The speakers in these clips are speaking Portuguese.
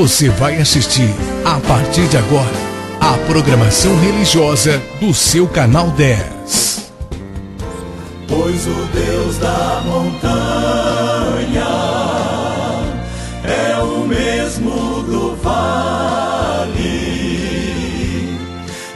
Você vai assistir, a partir de agora, a programação religiosa do seu canal 10. Pois o Deus da montanha é o mesmo do vale,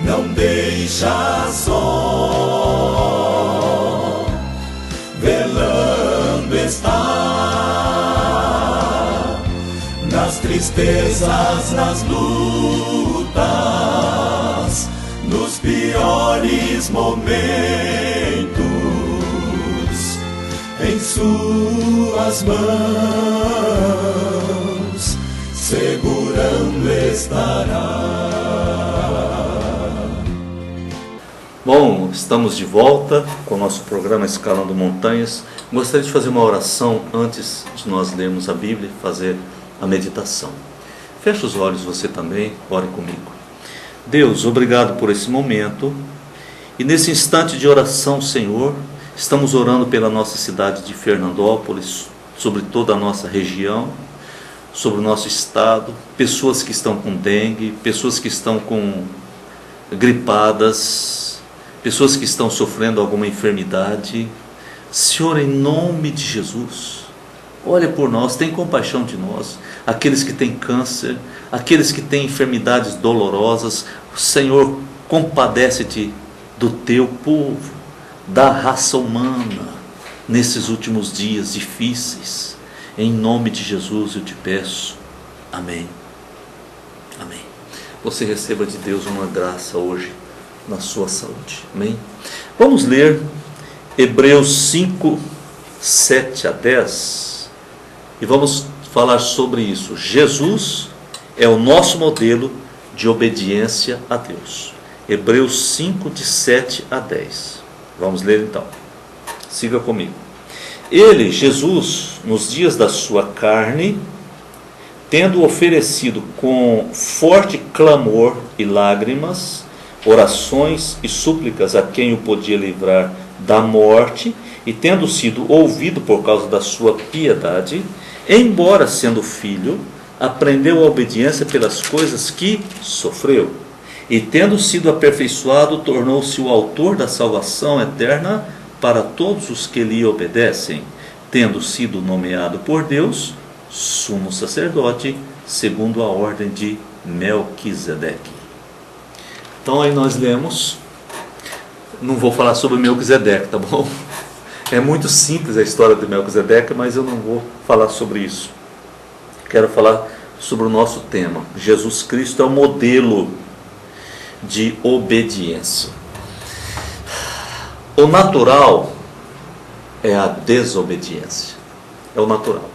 não deixa só, velando está, nas tristezas, nas lutas, nos piores momentos, em suas mãos segurando estará. Bom, estamos de volta com o nosso programa Escalando Montanhas. Gostaria de fazer uma oração antes de nós lermos a Bíblia e fazer a meditação. Feche os olhos, você também, ore comigo. Deus, obrigado por esse momento. E nesse instante de oração, Senhor, estamos orando pela nossa cidade de Fernandópolis, sobre toda a nossa região, sobre o nosso estado, pessoas que estão com dengue, pessoas que estão com gripadas, pessoas que estão sofrendo alguma enfermidade. Senhor, em nome de Jesus, olha por nós, tem compaixão de nós, aqueles que têm câncer, aqueles que têm enfermidades dolorosas. Senhor, compadece-te do teu povo, da raça humana, nesses últimos dias difíceis. Em nome de Jesus eu te peço. Amém. Amém. Você receba de Deus uma graça hoje na sua saúde. Amém. Vamos ler Hebreus 5, 7 a 10 e vamos falar sobre isso. Jesus é o nosso modelo de obediência a Deus. Hebreus 5, de 7 a 10. Vamos ler então. Siga comigo. Ele, Jesus, nos dias da sua carne, tendo oferecido com forte clamor e lágrimas, orações e súplicas a quem o podia livrar da morte, e tendo sido ouvido por causa da sua piedade, embora sendo filho, aprendeu a obediência pelas coisas que sofreu, e tendo sido aperfeiçoado, tornou-se o autor da salvação eterna para todos os que lhe obedecem, tendo sido nomeado por Deus sumo sacerdote, segundo a ordem de Melquisedeque. Então aí nós lemos, não vou falar sobre Melquisedeque, tá bom? É muito simples a história de Melquisedeque, mas eu não vou falar sobre isso. Quero falar sobre o nosso tema. Jesus Cristo é o modelo de obediência. O natural é a desobediência. É o natural.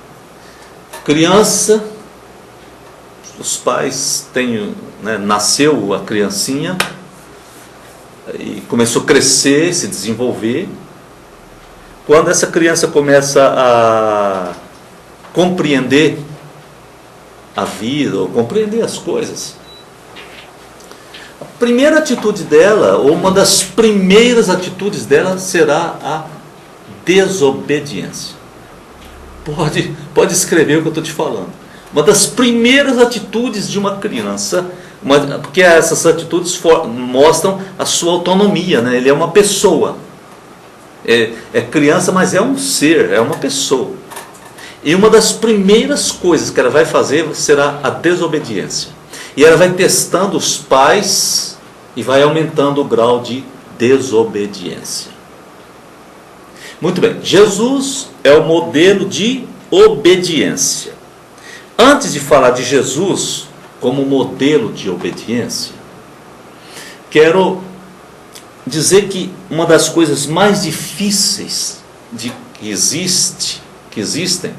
Criança, os pais têm, nasceu a criancinha e começou a crescer, se desenvolver. Quando essa criança começa a compreender a vida, ou compreender as coisas, a primeira atitude dela, ou uma das primeiras atitudes dela, será a desobediência. Pode escrever o que eu estou te falando. Uma das primeiras atitudes de uma criança, porque essas atitudes mostram a sua autonomia, né? Ele é uma pessoa. É criança, mas é um ser, é uma pessoa. E uma das primeiras coisas que ela vai fazer será a desobediência. E ela vai testando os pais e vai aumentando o grau de desobediência. Muito bem, Jesus é o modelo de obediência. Antes de falar de Jesus como modelo de obediência, quero dizer que uma das coisas mais difíceis que existem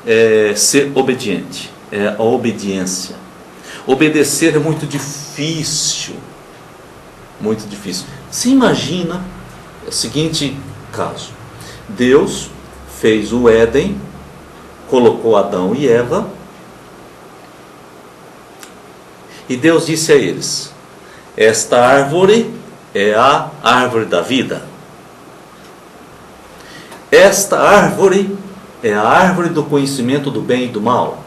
é ser obediente, é a obediência. Obedecer é muito difícil, muito difícil. Se imagina o seguinte caso: Deus fez o Éden, colocou Adão e Eva, e Deus disse a eles: esta árvore é a árvore da vida. Esta árvore é a árvore do conhecimento do bem e do mal.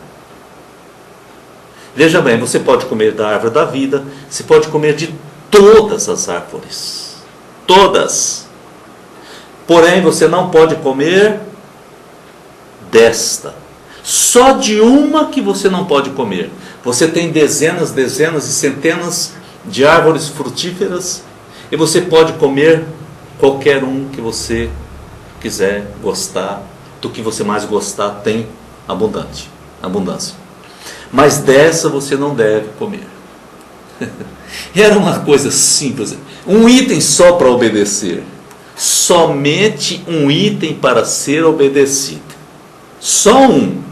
Veja bem, você pode comer da árvore da vida, você pode comer de todas as árvores, todas. Porém, você não pode comer desta. Só de uma que você não pode comer. Você tem dezenas e centenas de árvores frutíferas e você pode comer qualquer um que você quiser, gostar. Do que você mais gostar, tem abundância. Mas dessa você não deve comer. Era uma coisa simples, um item só para obedecer. Somente um item para ser obedecido. Só um.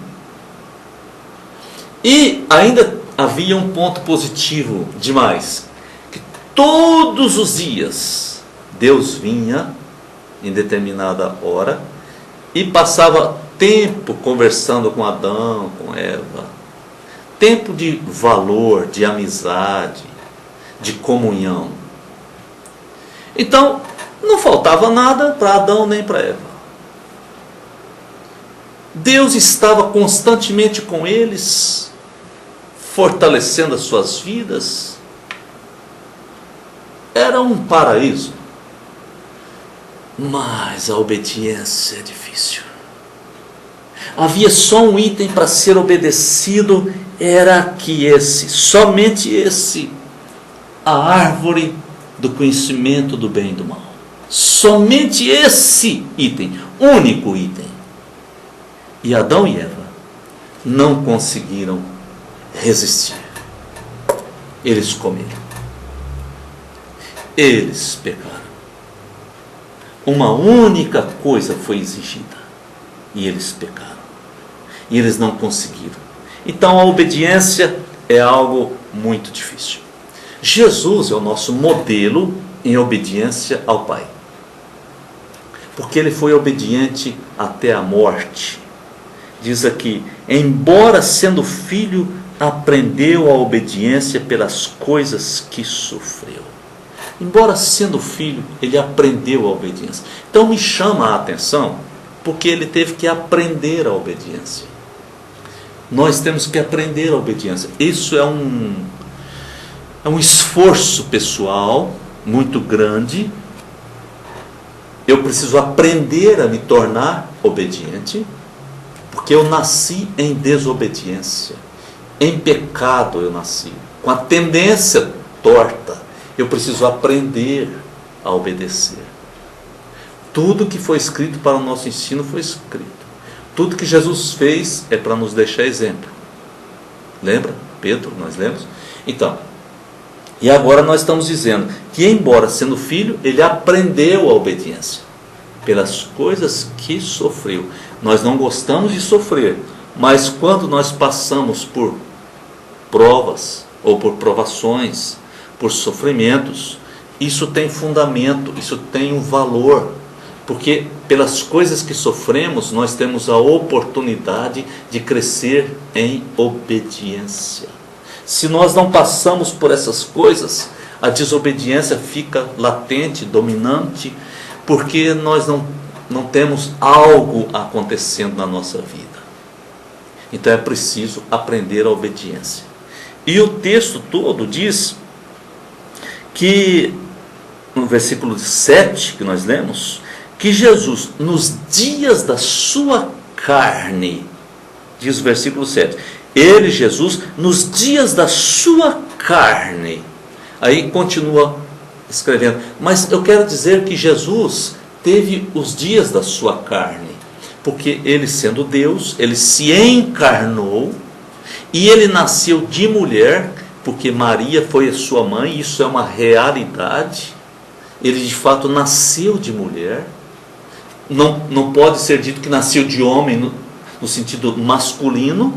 E ainda havia um ponto positivo demais, que todos os dias Deus vinha em determinada hora e passava tempo conversando com Adão, com Eva. Tempo de valor, de amizade, de comunhão. Então, não faltava nada para Adão nem para Eva. Deus estava constantemente com eles, fortalecendo as suas vidas. Era um paraíso. Mas a obediência é difícil. Havia só um item para ser obedecido, era que esse, somente esse, a árvore do conhecimento do bem e do mal. Somente esse item, único item. E Adão e Eva não conseguiram resistir. Eles comeram. Eles pecaram. Uma única coisa foi exigida. E eles pecaram. E eles não conseguiram. Então a obediência é algo muito difícil. Jesus é o nosso modelo em obediência ao Pai. Porque ele foi obediente até a morte. Diz aqui, embora sendo filho, aprendeu a obediência pelas coisas que sofreu. Embora sendo filho, ele aprendeu a obediência. Então me chama a atenção, porque ele teve que aprender a obediência. Nós temos que aprender a obediência. Isso é um esforço pessoal muito grande. Eu preciso aprender a me tornar obediente, porque eu nasci em desobediência. Em pecado eu nasci, com a tendência torta. Eu preciso aprender a obedecer. Tudo que foi escrito para o nosso ensino foi escrito. Tudo que Jesus fez é para nos deixar exemplo. Lembra? Pedro, nós lemos? Então, e agora nós estamos dizendo que, embora sendo filho, ele aprendeu a obediência pelas coisas que sofreu. Nós não gostamos de sofrer, mas quando nós passamos por provas, ou por provações, por sofrimentos, isso tem fundamento, isso tem um valor, porque pelas coisas que sofremos, nós temos a oportunidade de crescer em obediência. Se nós não passamos por essas coisas, a desobediência fica latente, dominante, porque nós não temos algo acontecendo na nossa vida. Então é preciso aprender a obediência. E o texto todo diz que, no versículo 7 que nós lemos, que Jesus, nos dias da sua carne, diz o versículo 7, ele, Jesus, nos dias da sua carne. Aí continua escrevendo, mas eu quero dizer que Jesus teve os dias da sua carne, porque ele, sendo Deus, ele se encarnou, e ele nasceu de mulher, porque Maria foi a sua mãe. Isso é uma realidade. Ele de fato nasceu de mulher. Não pode ser dito que nasceu de homem no sentido masculino,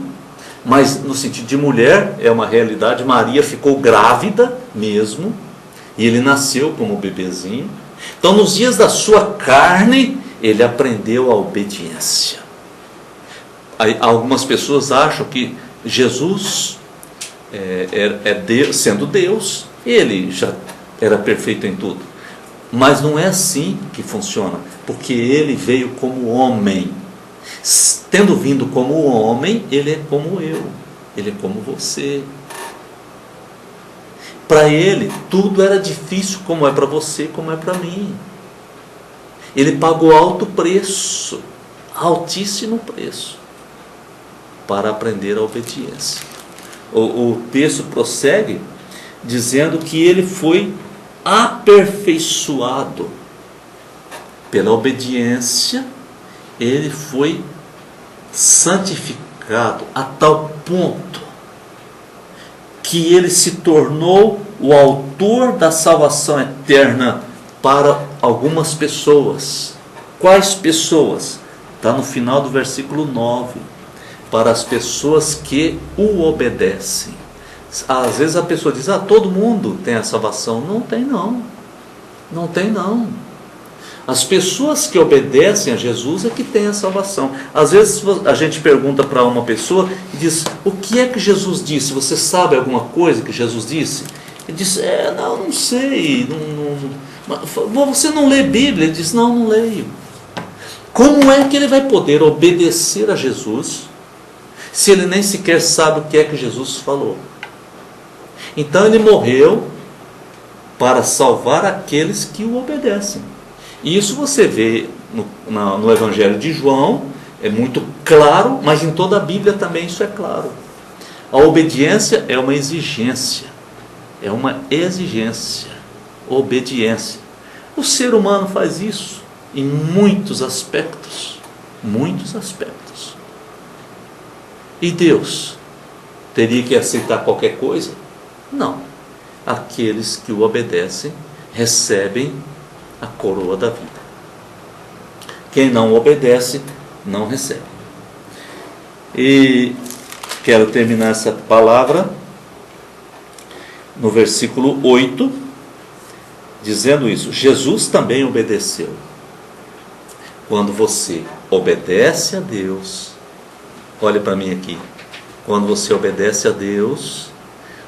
mas no sentido de mulher é uma realidade. Maria ficou grávida mesmo, e ele nasceu como bebezinho. Então, nos dias da sua carne, ele aprendeu a obediência. Algumas pessoas acham que Jesus, sendo Deus, ele já era perfeito em tudo. Mas não é assim que funciona, porque ele veio como homem. Tendo vindo como homem, ele é como eu. Ele é como você. Para ele, tudo era difícil, como é para você, como é para mim. Ele pagou alto preço, altíssimo preço, para aprender a obediência. O texto prossegue dizendo que ele foi aperfeiçoado pela obediência, ele foi santificado a tal ponto que ele se tornou o autor da salvação eterna para algumas pessoas. Quais pessoas? Está no final do versículo 9. Para as pessoas que o obedecem. Às vezes a pessoa diz, todo mundo tem a salvação. Não tem não. Não tem não. As pessoas que obedecem a Jesus é que têm a salvação. Às vezes a gente pergunta para uma pessoa e diz, o que é que Jesus disse? Você sabe alguma coisa que Jesus disse? Ele diz, não sei. Você não lê Bíblia? Ele diz, não leio. Como é que ele vai poder obedecer a Jesus se ele nem sequer sabe o que é que Jesus falou? Então ele morreu para salvar aqueles que o obedecem. E isso você vê no Evangelho de João, é muito claro, mas em toda a Bíblia também isso é claro. A obediência é uma exigência. É uma exigência. Obediência. O ser humano faz isso em muitos aspectos. Muitos aspectos. E Deus teria que aceitar qualquer coisa? Não. Aqueles que o obedecem recebem a coroa da vida. Quem não obedece, não recebe. E quero terminar essa palavra no versículo 8, dizendo isso. Jesus também obedeceu. Quando você obedece a Deus, olhe para mim aqui. Quando você obedece a Deus,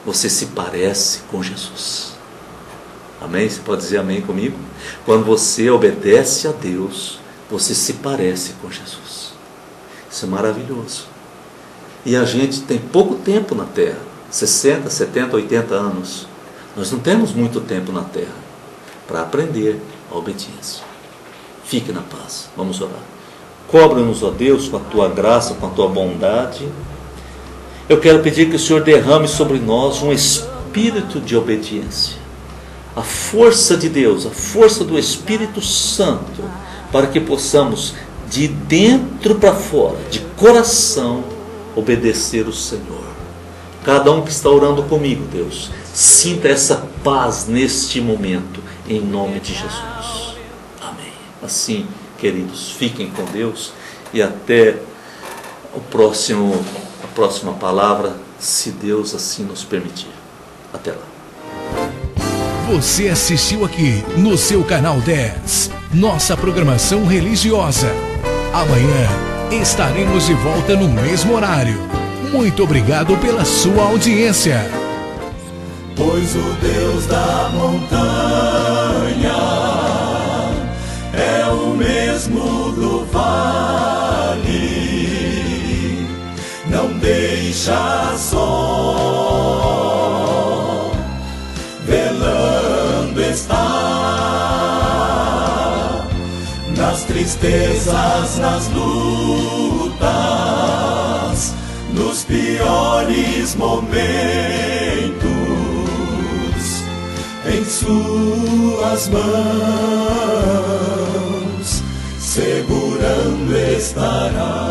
você se parece com Jesus. Amém? Você pode dizer amém comigo? Quando você obedece a Deus, você se parece com Jesus. Isso é maravilhoso. E a gente tem pouco tempo na terra. 60, 70, 80 anos. Nós não temos muito tempo na terra para aprender a obediência. Fique na paz. Vamos orar. Cobre-nos, ó Deus, com a Tua graça, com a Tua bondade. Eu quero pedir que o Senhor derrame sobre nós um espírito de obediência. A força de Deus, a força do Espírito Santo, para que possamos, de dentro para fora, de coração, obedecer o Senhor. Cada um que está orando comigo, Deus, sinta essa paz neste momento, em nome de Jesus. Amém. Assim, queridos, fiquem com Deus e até a próxima palavra, se Deus assim nos permitir. Até lá. Você assistiu aqui no seu canal 10, nossa programação religiosa. Amanhã estaremos de volta no mesmo horário. Muito obrigado pela sua audiência. Pois o Deus da montanha é o mesmo do vale, não deixa só, velando está, nas tristezas, nas lutas, nos piores momentos, em suas mãos segurando estará.